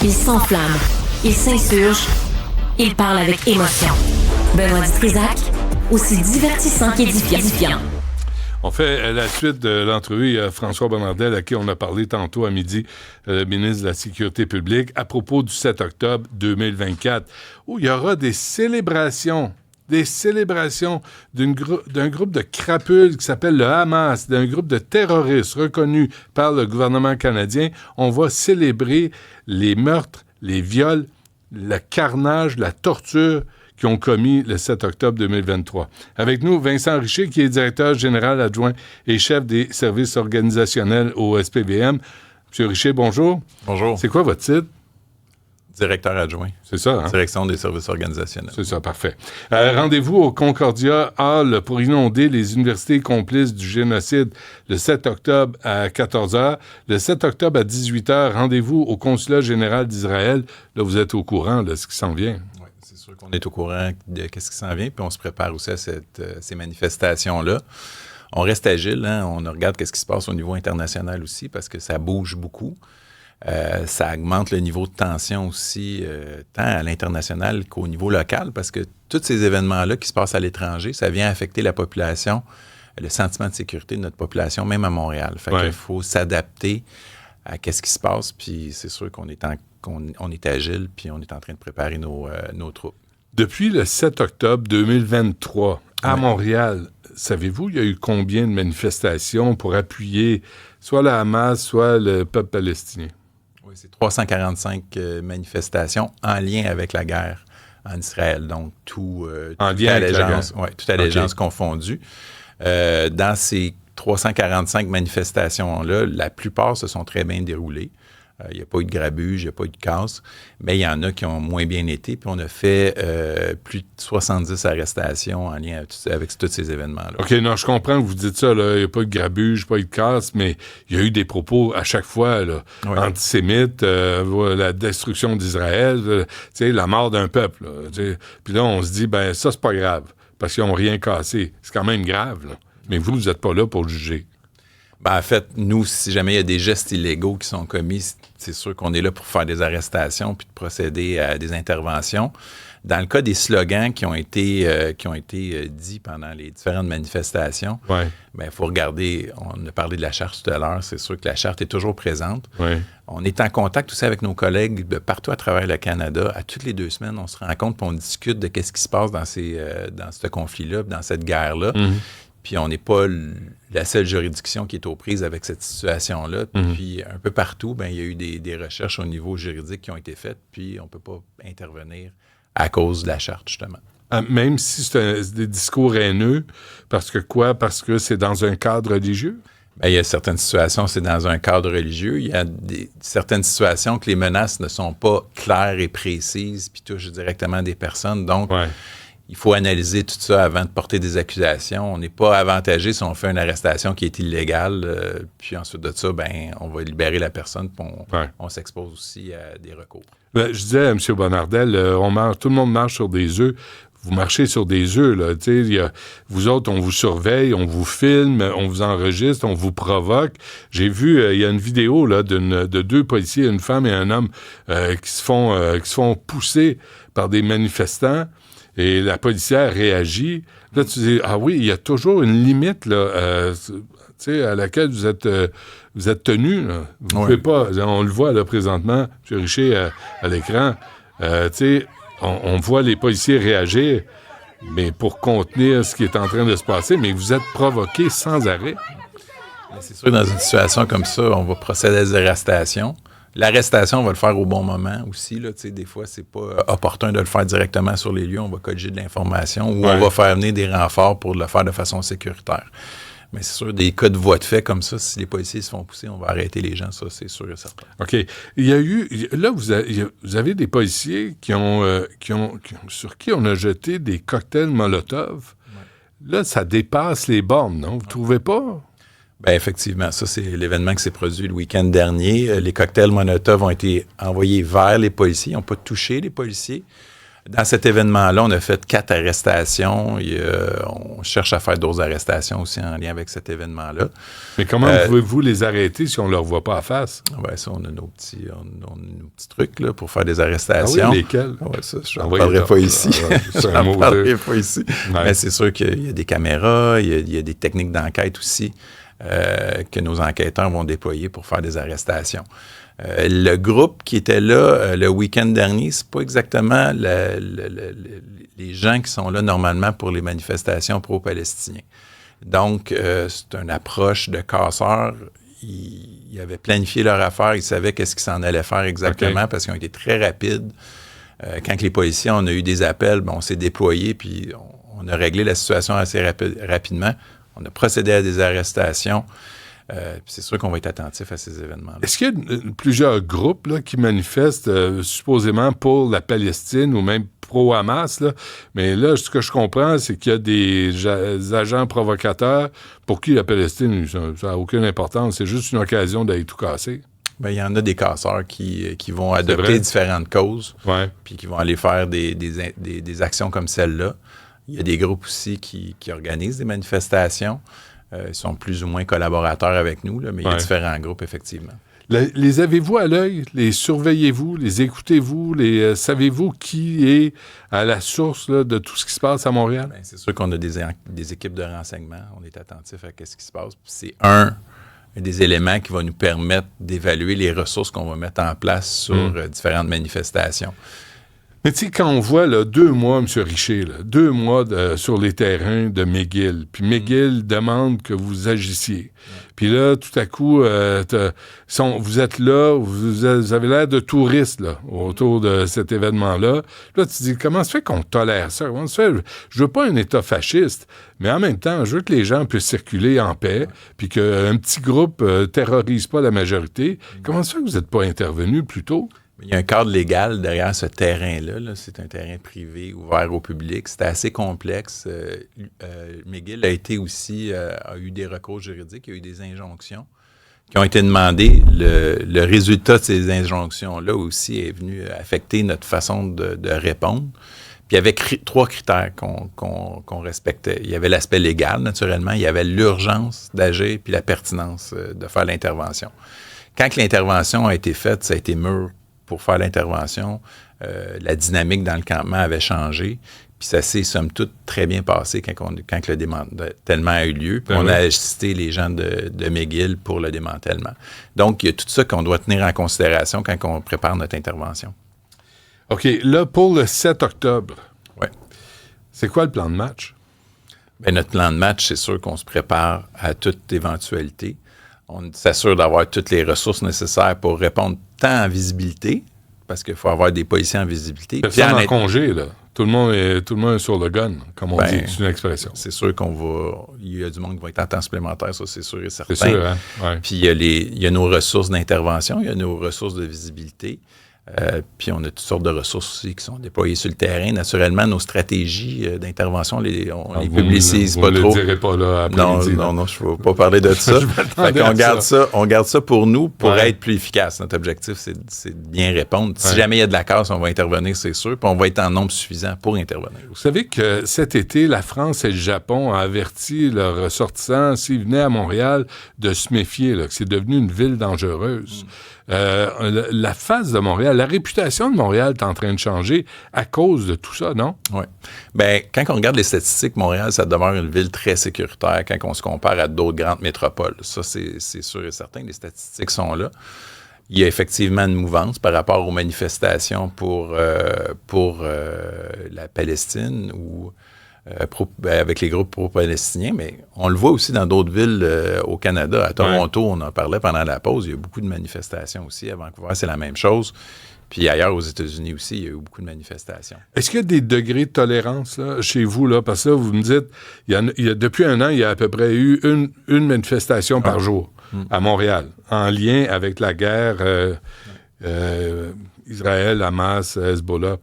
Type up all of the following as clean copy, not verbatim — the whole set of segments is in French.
Il s'enflamme, il s'insurge, il parle avec émotion. Benoît Dutrisac, aussi divertissant qu'édifiant. On fait la suite de l'entrevue à François Bonnardel, à qui on a parlé tantôt à midi, le ministre de la Sécurité publique, à propos du 7 octobre 2024, où il y aura des célébrations d'un groupe de crapules qui s'appelle le Hamas, d'un groupe de terroristes reconnus par le gouvernement canadien. On va célébrer les meurtres, les viols, le carnage, la torture qui ont commis le 7 octobre 2023. Avec nous, Vincent Richer, qui est directeur général adjoint et chef des services organisationnels au SPVM. Monsieur Richer, bonjour. Bonjour. C'est quoi votre titre? Directeur adjoint. C'est ça, hein? Direction des services organisationnels. C'est ça, parfait. Rendez-vous au Concordia Hall pour inonder les universités complices du génocide le 7 octobre à 14h. Le 7 octobre à 18h, rendez-vous au Consulat général d'Israël. Là, vous êtes au courant de ce qui s'en vient. Oui, c'est sûr qu'on est au courant de ce qui s'en vient, puis on se prépare aussi à ces manifestations-là. On reste agile, hein? On regarde ce qui se passe au niveau international aussi, parce que ça bouge beaucoup. Ça augmente le niveau de tension aussi, tant à l'international qu'au niveau local, parce que tous ces événements-là qui se passent à l'étranger, ça vient affecter la population, le sentiment de sécurité de notre population, même à Montréal. Fait qu'il faut s'adapter à ce qui se passe, puis c'est sûr qu'on est agile, puis on est en train de préparer nos troupes. Depuis le 7 octobre 2023, à Montréal, savez-vous, il y a eu combien de manifestations pour appuyer soit la Hamas, soit le peuple palestinien? Oui, c'est 345 manifestations en lien avec la guerre en Israël. Donc, toute allégeance confondue. Dans ces 345 manifestations-là, la plupart se sont très bien déroulées. Il n'y a pas eu de grabuge, il n'y a pas eu de casse, mais il y en a qui ont moins bien été. Puis on a fait plus de 70 arrestations en lien avec tous ces événements-là. OK, non, je comprends que vous dites ça, là, il n'y a pas eu de grabuge, pas eu de casse, mais il y a eu des propos à chaque fois, là, antisémites, la destruction d'Israël, la mort d'un peuple. Puis là, on se dit, ben ça, c'est pas grave, parce qu'ils n'ont rien cassé. C'est quand même grave, là. Mais vous n'êtes pas là pour juger. Ben, en fait, nous, si jamais il y a des gestes illégaux qui sont commis, c'est sûr qu'on est là pour faire des arrestations puis de procéder à des interventions. Dans le cas des slogans qui ont été dits pendant les différentes manifestations, il faut regarder, on a parlé de la charte tout à l'heure, c'est sûr que la charte est toujours présente. On est en contact aussi avec nos collègues de partout à travers le Canada. À toutes les 2 semaines, on se rencontre et on discute de ce qui se passe dans ce conflit-là, dans cette guerre-là. Puis on n'est pas la seule juridiction qui est aux prises avec cette situation-là. Puis un peu partout, il y a eu des recherches au niveau juridique qui ont été faites, puis on ne peut pas intervenir à cause de la charte, justement. Même si c'est des discours haineux, parce que c'est dans un cadre religieux? Il y a certaines situations, c'est dans un cadre religieux. Il y a certaines situations que les menaces ne sont pas claires et précises, puis touchent directement des personnes. Donc, il faut analyser tout ça avant de porter des accusations. On n'est pas avantagé si on fait une arrestation qui est illégale. Puis ensuite de ça, on va libérer la personne. Puis on s'expose aussi à des recours. Je disais à M. Bonnardel, tout le monde marche sur des œufs. Vous marchez sur des œufs, là. Vous autres, on vous surveille, on vous filme, on vous enregistre, on vous provoque. J'ai vu, il y a une vidéo là, de 2 policiers, une femme et un homme, qui se font pousser par des manifestants. Et la policière réagit. Là, tu dis, il y a toujours une limite là, à laquelle vous êtes tenu. Là. Vous pouvez pas, on le voit là présentement, M. Richer à l'écran, on voit les policiers réagir, mais pour contenir ce qui est en train de se passer, mais vous êtes provoqué sans arrêt. C'est sûr, dans une situation comme ça, on va procéder à des arrestations. L'arrestation, on va le faire au bon moment aussi. Là, des fois, c'est pas opportun de le faire directement sur les lieux. On va colliger de l'information ou on va faire venir des renforts pour le faire de façon sécuritaire. Mais c'est sûr, des cas de voies de fait comme ça, si les policiers se font pousser, on va arrêter les gens, ça, c'est sûr et certain. OK. Il y a eu... Là, vous avez des policiers sur qui on a jeté des cocktails Molotov. Là, ça dépasse les bornes, non? Vous ne trouvez pas? Effectivement, ça, c'est l'événement qui s'est produit le week-end dernier. Les cocktails Molotov ont été envoyés vers les policiers. Ils n'ont pas touché les policiers. Dans cet événement-là, on a fait 4 arrestations. On cherche à faire d'autres arrestations aussi en lien avec cet événement-là. Mais comment pouvez-vous les arrêter si on ne leur voit pas à face? Oui, ça, on a nos petits trucs là, pour faire des arrestations. Ah oui, lesquels? Oui, ça, je n'en parlerai pas ici. C'est un mot parlerai pas ici. Ouais. Mais c'est sûr qu'il y a des caméras, il y a des techniques d'enquête aussi que nos enquêteurs vont déployer pour faire des arrestations. Le groupe qui était là le week-end dernier, c'est pas exactement les gens qui sont là normalement pour les manifestations pro-palestiniens. Donc, c'est une approche de casseurs. Ils avaient planifié leur affaire, ils savaient qu'est-ce qu'ils s'en allaient faire exactement parce qu'ils ont été très rapides. Quand les policiers, on a eu des appels, on s'est déployé puis on a réglé la situation assez rapidement. On a procédé à des arrestations. C'est sûr qu'on va être attentif à ces événements-là. Est-ce qu'il y a plusieurs groupes là, qui manifestent supposément pour la Palestine ou même pro-Hamas? Là? Mais là, ce que je comprends, c'est qu'il y a des agents provocateurs pour qui la Palestine, ça n'a aucune importance. C'est juste une occasion d'aller tout casser. Bien, il y en a des casseurs qui vont adopter différentes causes puis qui vont aller faire des actions comme celle-là. Il y a des groupes aussi qui organisent des manifestations. Ils sont plus ou moins collaborateurs avec nous, là, mais il y a différents groupes, effectivement. Les avez-vous à l'œil? Les surveillez-vous? Les écoutez-vous? Savez-vous qui est à la source là, de tout ce qui se passe à Montréal? Bien, c'est sûr qu'on a des équipes de renseignement. On est attentif à ce qui se passe. Puis c'est un des éléments qui va nous permettre d'évaluer les ressources qu'on va mettre en place sur différentes manifestations. Mais tu sais, quand on voit là, 2 mois, M. Richer, 2 mois sur les terrains de McGill, puis McGill demande que vous agissiez. Puis là, tout à coup, vous êtes là, vous avez l'air de touristes là, autour de cet événement-là. Là, tu te dis, comment se fait qu'on tolère ça? Comment se fait? Je veux pas un État fasciste, mais en même temps, je veux que les gens puissent circuler en paix, puis qu'un petit groupe terrorise pas la majorité. Comment se fait que vous n'êtes pas intervenu plus tôt? Il y a un cadre légal derrière ce terrain-là. Là. C'est un terrain privé ouvert au public. C'était assez complexe. McGill a eu des recours juridiques, il y a eu des injonctions qui ont été demandées. Le résultat de ces injonctions-là aussi est venu affecter notre façon de répondre. Puis il y avait 3 critères qu'on respectait. Il y avait l'aspect légal, naturellement. Il y avait l'urgence d'agir puis la pertinence de faire l'intervention. Quand l'intervention a été faite, ça a été mûr pour faire l'intervention. La dynamique dans le campement avait changé. Puis ça s'est, somme toute, très bien passé quand le démantèlement a eu lieu. Puis on a assisté les gens de McGill pour le démantèlement. Donc, il y a tout ça qu'on doit tenir en considération quand on prépare notre intervention. OK. Là, pour le 7 octobre, c'est quoi le plan de match? Bien, notre plan de match, c'est sûr qu'on se prépare à toute éventualité. On s'assure d'avoir toutes les ressources nécessaires pour répondre tant en visibilité, parce qu'il faut avoir des policiers en visibilité. Personne en congé, là. Tout le monde est sur le gun, comme on dit. C'est une expression. C'est sûr il y a du monde qui va être en temps supplémentaire, ça, c'est sûr et certain. C'est sûr, hein? Ouais. Puis il y a nos ressources d'intervention, il y a nos ressources de visibilité. Puis on a toutes sortes de ressources aussi qui sont déployées sur le terrain. Naturellement, nos stratégies d'intervention, on les publicise pas trop. Vous ne le direz pas là après-midi. Non, je ne veux pas parler de ça. On garde ça pour nous, pour être plus efficace. Notre objectif, c'est de bien répondre. Si jamais il y a de la casse, on va intervenir, c'est sûr. Puis on va être en nombre suffisant pour intervenir. Vous savez que cet été, la France et le Japon ont averti leurs ressortissants, s'ils venaient à Montréal, de se méfier, là, que c'est devenu une ville dangereuse. La face de Montréal, la réputation de Montréal est en train de changer à cause de tout ça, non? Oui. Bien, quand on regarde les statistiques, Montréal, ça demeure une ville très sécuritaire quand on se compare à d'autres grandes métropoles. Ça, c'est sûr et certain. Les statistiques sont là. Il y a effectivement une mouvance par rapport aux manifestations pour la Palestine ou avec les groupes pro-palestiniens, mais on le voit aussi dans d'autres villes au Canada. À Toronto, on en parlait pendant la pause, il y a beaucoup de manifestations aussi. À Vancouver, c'est la même chose. Puis ailleurs, aux États-Unis aussi, il y a eu beaucoup de manifestations. Est-ce qu'il y a des degrés de tolérance là, chez vous? Là? Parce que là, vous me dites, depuis 1 an, il y a à peu près eu une manifestation par jour à Montréal, en lien avec la guerre Israël, Hamas, Hezbollah.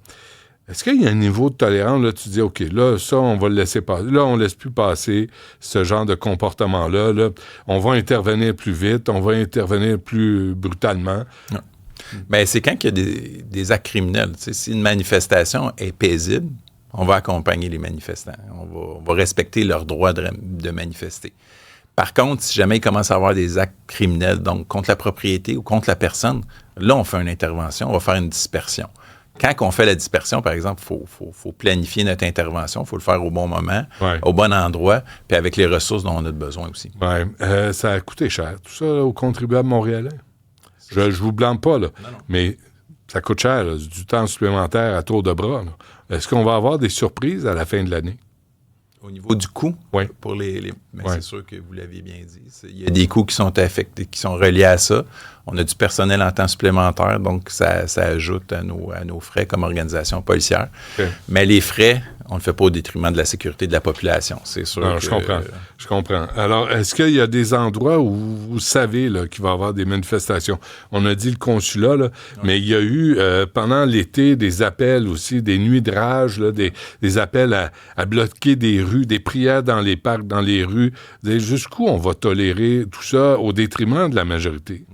Est-ce qu'il y a un niveau de tolérance, là, tu dis, OK, là, ça, on va le laisser passer. Là, on ne laisse plus passer ce genre de comportement-là. Là. On va intervenir plus vite, on va intervenir plus brutalement. Non. Bien, c'est quand il y a des actes criminels. Tu sais, si une manifestation est paisible, on va accompagner les manifestants. On va respecter leur droit de manifester. Par contre, si jamais il commence à avoir des actes criminels, donc contre la propriété ou contre la personne, là, on fait une intervention, on va faire une dispersion. Quand on fait la dispersion, par exemple, il faut planifier notre intervention, il faut le faire au bon moment, au bon endroit, puis avec les ressources dont on a besoin aussi. Oui. Ça a coûté cher, tout ça, là, aux contribuables montréalais. Je ne vous blâme pas, là, mais ça coûte cher, là, du temps supplémentaire à tour de bras. Là. Est-ce qu'on va avoir des surprises à la fin de l'année? Au niveau du coût, pour les mais c'est sûr que vous l'avez bien dit. Il y a des coûts qui sont affectés, qui sont reliés à ça. On a du personnel en temps supplémentaire, donc ça ajoute à nos frais comme organisation policière. Okay. Mais les frais, on ne le fait pas au détriment de la sécurité de la population, c'est sûr. Non, je comprends. Alors, est-ce qu'il y a des endroits où vous savez là, qu'il va y avoir des manifestations? On a dit le consulat, là, mais il y a eu, pendant l'été, des appels aussi, des nuits de rage, là, des appels à bloquer des rues, des prières dans les parcs, dans les rues. Jusqu'où on va tolérer tout ça au détriment de la majorité?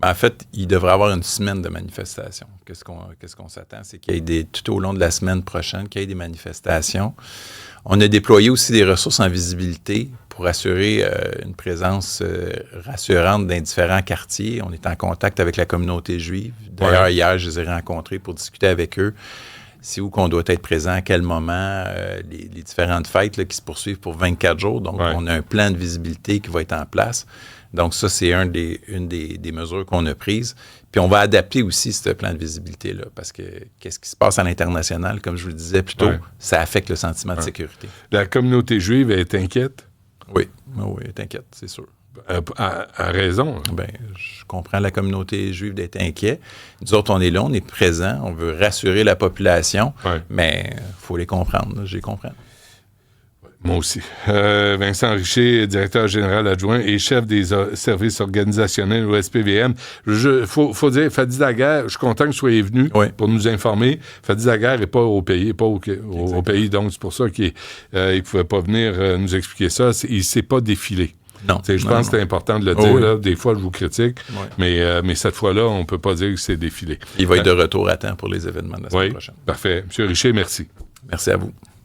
En fait, il devrait y avoir une semaine de manifestations. Qu'est-ce qu'on s'attend? C'est qu'il y ait tout au long de la semaine prochaine, qu'il y ait des manifestations. On a déployé aussi des ressources en visibilité pour assurer une présence rassurante dans différents quartiers. On est en contact avec la communauté juive. D'ailleurs, hier, je les ai rencontrés pour discuter avec eux. C'est où qu'on doit être présent, à quel moment, les différentes fêtes là, qui se poursuivent pour 24 jours. Donc, on a un plan de visibilité qui va être en place. Donc, ça, c'est une des mesures qu'on a prises. Puis, on va adapter aussi ce plan de visibilité-là parce que qu'est-ce qui se passe à l'international, comme je vous le disais plus tôt, ça affecte le sentiment de sécurité. La communauté juive est inquiète? Oui, elle est inquiète, c'est sûr. À raison. Bien, je comprends la communauté juive d'être inquiète. Nous autres, on est là, on est présents, on veut rassurer la population, mais il faut les comprendre, je les comprends. Moi aussi. Vincent Richer, directeur général adjoint et chef des services organisationnels au SPVM. Faut dire, Fadi Daguerre, je suis content que vous soyez venu pour nous informer. Fadi Daguerre n'est pas au pays, au pays, donc c'est pour ça qu'il ne pouvait pas venir nous expliquer ça. Il ne s'est pas défilé. Non. Je pense que c'est important de le dire. Là. Des fois, je vous critique, mais cette fois-là, on ne peut pas dire que c'est défilé. Il va être de retour à temps pour les événements de la semaine prochaine. Parfait. M. Richer, merci. Merci à vous.